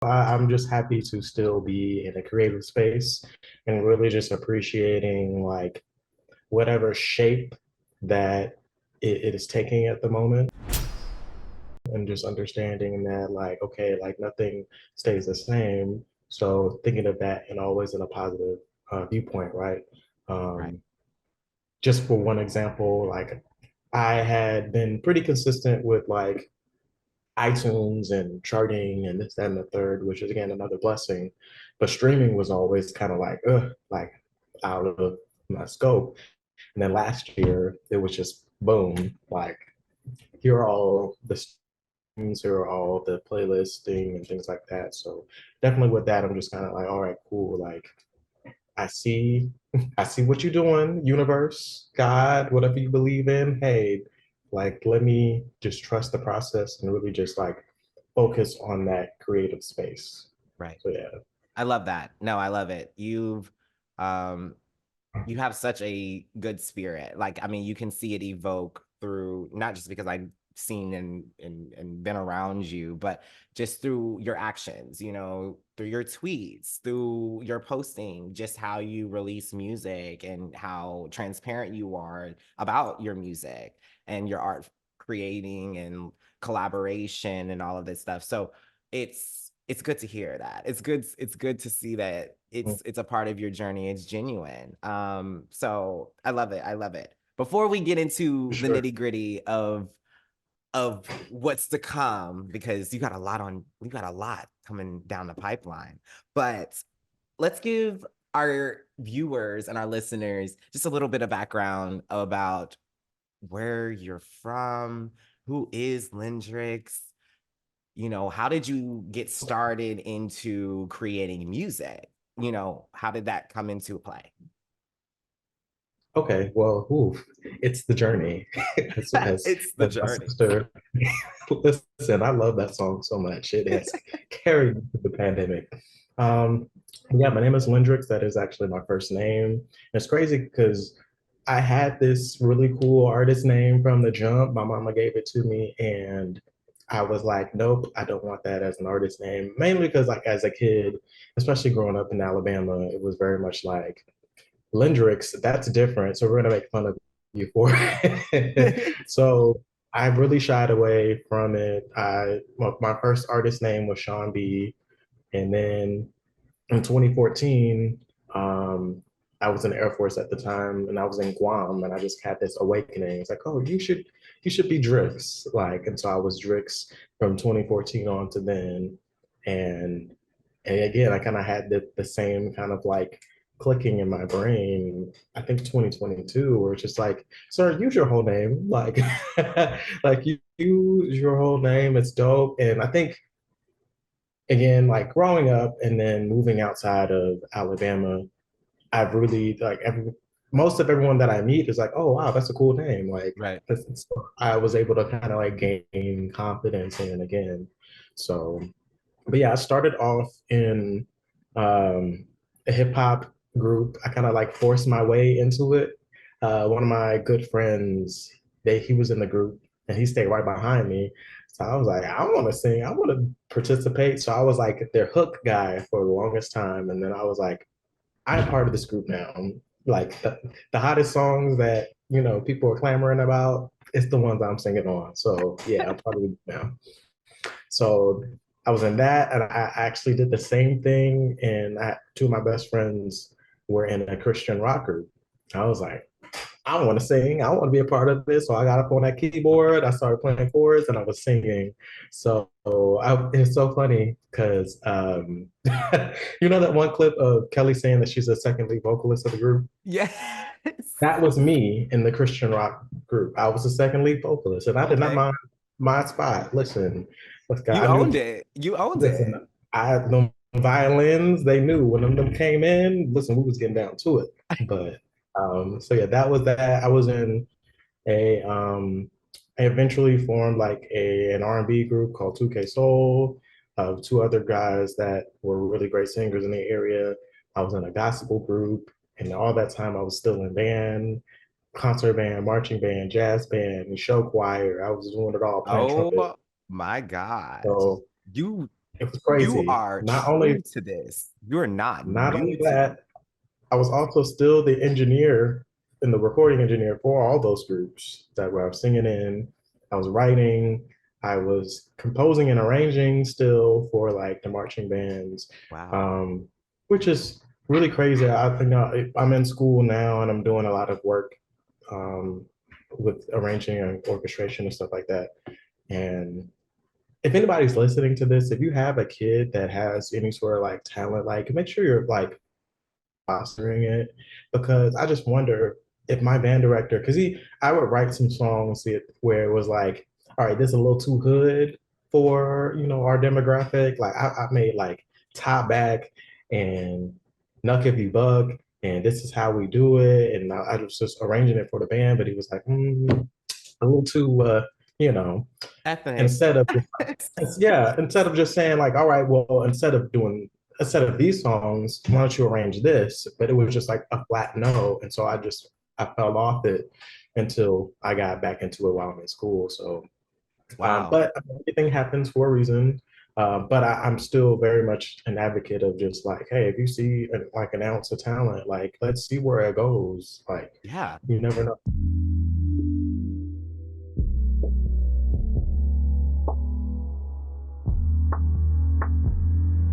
I'm just happy to still be in a creative space and really just appreciating like whatever shape that it is taking at the moment, and just understanding that like, okay, like nothing stays the same. So thinking of that and always in a positive viewpoint, right? Right. Um, just for one example, like I had been pretty consistent with like iTunes and charting and this, that, and the third, which is again another blessing. But streaming was always kind of like out of my scope. And then last year, it was just boom, like here are all the streams, here are all the playlisting and things like that. So definitely with that, I'm just kind of like, all right, cool. Like I see, I see what you're doing, universe, God, whatever you believe in. Hey, like let me just trust the process and really just like focus on that creative space. Right. So yeah. I love that. No, I love it. Um you have such a good spirit. Like, I mean, you can see it evoke through not just because I've seen and been around you, but just through your actions, through your tweets, through your posting, just how you release music and how transparent you are about your music and your art creating and collaboration and all of this stuff. So it's good to hear that. It's good to see that it's a part of your journey. It's genuine. So I love it. I love it. Before we get into the Sure. nitty-gritty of what's to come, because you got a lot coming down the pipeline. But let's give our viewers and our listeners just a little bit of background about where you're from, who is Lendryx, how did you get started into creating music? How did that come into play? Okay, well, ooh, it's the journey. as, as It's the as my journey. sister, listen, I love that song so much. It has carried me through the pandemic. Um, yeah, my name is Lendryx. That is actually my first name. It's crazy because I had this really cool artist name from the jump. My mama gave it to me, and I was like, nope, I don't want that as an artist name. Mainly because, like, as a kid, especially growing up in Alabama, it was very much like Lendryx, that's different. So we're gonna make fun of you for it. So I really shied away from it. My first artist name was Sean B. And then in 2014, um, I was in the Air Force at the time, and I was in Guam, and I just had this awakening. It's like, oh, you should be Drix, like, and so I was Drix from 2014 on to then, and and again, I kind of had the same kind of like clicking in my brain. I think 2022, where it's just like, sir, use your whole name, like, like you use your whole name. It's dope, and I think again, like growing up and then moving outside of Alabama, I've really like most of everyone that I meet is like, oh wow, that's a cool name. Like Right. I was able to kind of like gain confidence in it again. So, but yeah, I started off in a hip hop group. I kind of like forced my way into it. One of my good friends, he was in the group and he stayed right behind me. So I was like, I want to sing. I want to participate. So I was like their hook guy for the longest time. And then I was like, I'm part of this group now. Like the hottest songs that, people are clamoring about, it's the ones I'm singing on. So yeah, I'm part of it now. So I was in that, and I actually did the same thing. And two of my best friends were in a Christian rock group. I was like, I want to sing. I want to be a part of this. So I got up on that keyboard. I started playing chords, and I was singing. So it's so funny because you know that one clip of Kelly saying that she's the second lead vocalist of the group. Yes. That was me in the Christian rock group. I was the second lead vocalist, and I did not Okay. mind my spot. Listen, let's go. You I knew. owned it. You owned Listen, it. I them violins. They knew when them came in. Listen, we was getting down to it. But so yeah, that was that. I was in a I eventually formed like an R&B group called 2K Soul. Two other guys that were really great singers in the area. I was in a gospel group, and all that time I was still in band, concert band, marching band, jazz band, show choir. I was doing it all, playing trumpet. Oh my gosh. So You it was You crazy. are true to this. You're not Not new only to this. that, I was also still the engineer and the recording engineer for all those groups that were I was singing in. I was writing, I was composing and arranging still for like the marching bands, Wow. um, which is really crazy. I think I'm in school now and I'm doing a lot of work um, with arranging and orchestration and stuff like that. And if anybody's listening to this, if you have a kid that has any sort of like talent, like make sure you're like fostering it, because I just wonder if my band director, because I would write some songs where it was like, all right, this is a little too hood for our demographic. Like I made like Top Back and Nuck If You Bug, and this is how we do it, and I was just arranging it for the band, but he was like, a little too, you know, Ethnic. instead of yeah, instead of just saying like, all right, well, instead of these songs, why don't you arrange this? But it was just like a flat no, and so I fell off it until I got back into it while I'm in school. So, Wow. but everything happens for a reason. But I'm still very much an advocate of just like, hey, if you see like an ounce of talent, like let's see where it goes. Like Yeah. you never know.